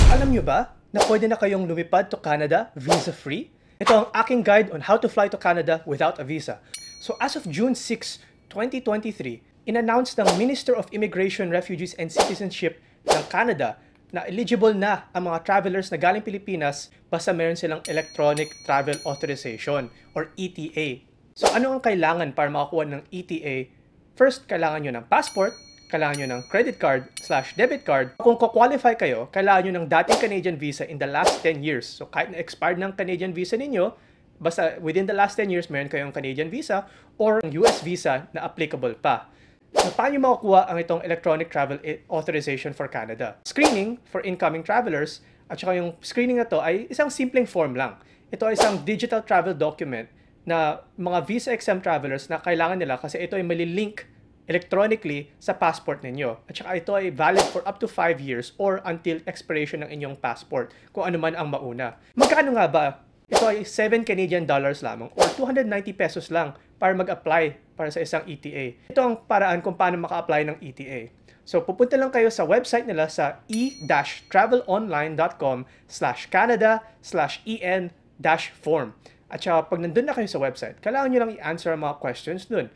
Alam nyo ba na pwede na kayong lumipad to Canada visa-free? Ito ang aking guide on how to fly to Canada without a visa. So as of June 6, 2023, in-announce ng Minister of Immigration, Refugees and Citizenship ng Canada na eligible na ang mga travelers na galing Pilipinas basta meron silang Electronic Travel Authorization or ETA. So ano ang kailangan para makakuha ng ETA? First, kailangan nyo ng passport, kailangan nyo ng credit card/debit card. Kung qualify kayo, kailangan nyo ng dating Canadian visa in the last 10 years. So kahit na-expired ng Canadian visa ninyo, basta within the last 10 years, meron kayong Canadian visa or US visa na applicable pa. So paano makukuha ang itong Electronic Travel Authorization for Canada? Screening for incoming travelers, at saka yung screening na to ay isang simpleng form lang. Ito ay isang digital travel document na mga visa-exempt travelers na kailangan nila kasi ito ay malilink electronically sa passport ninyo. At saka ito ay valid for up to 5 years or until expiration ng inyong passport, kung ano man ang mauna. Magkano nga ba? Ito ay 7 Canadian dollars lamang or 290 pesos lang para mag-apply para sa isang ETA. Ito ang paraan kung paano maka-apply ng ETA. So pupunta lang kayo sa website nila sa e-travelonline.com/canada/en-form. At saka pag nandun na kayo sa website, kailangan nyo lang i-answer ang mga questions dun.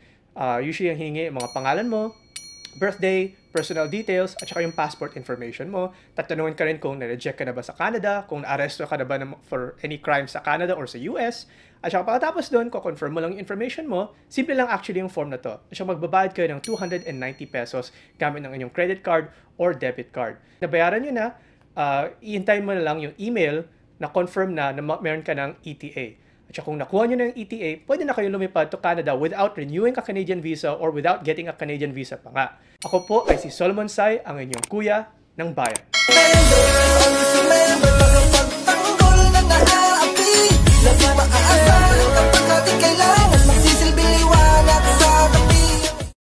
Usually ang hihingi mga pangalan mo, birthday, personal details, at saka yung passport information mo. Tatanungin ka rin kung na-reject ka na ba sa Canada, kung na-aresto ka na ba for any crime sa Canada or sa US. At saka pagkatapos doon, confirm mo lang yung information mo. Simple lang actually yung form na to. At saka magbabayad kayo ng 290 pesos gamit ng inyong credit card or debit card. Nabayaran nyo na, iintayin mo na lang yung email na confirm na meron ka ng ETA. At kung nakuha nyo ng ETA, pwede na kayo lumipad to Canada without renewing a Canadian visa or without getting a Canadian visa pa nga. Ako po ay si Solomon Sai, ang inyong kuya ng bayan.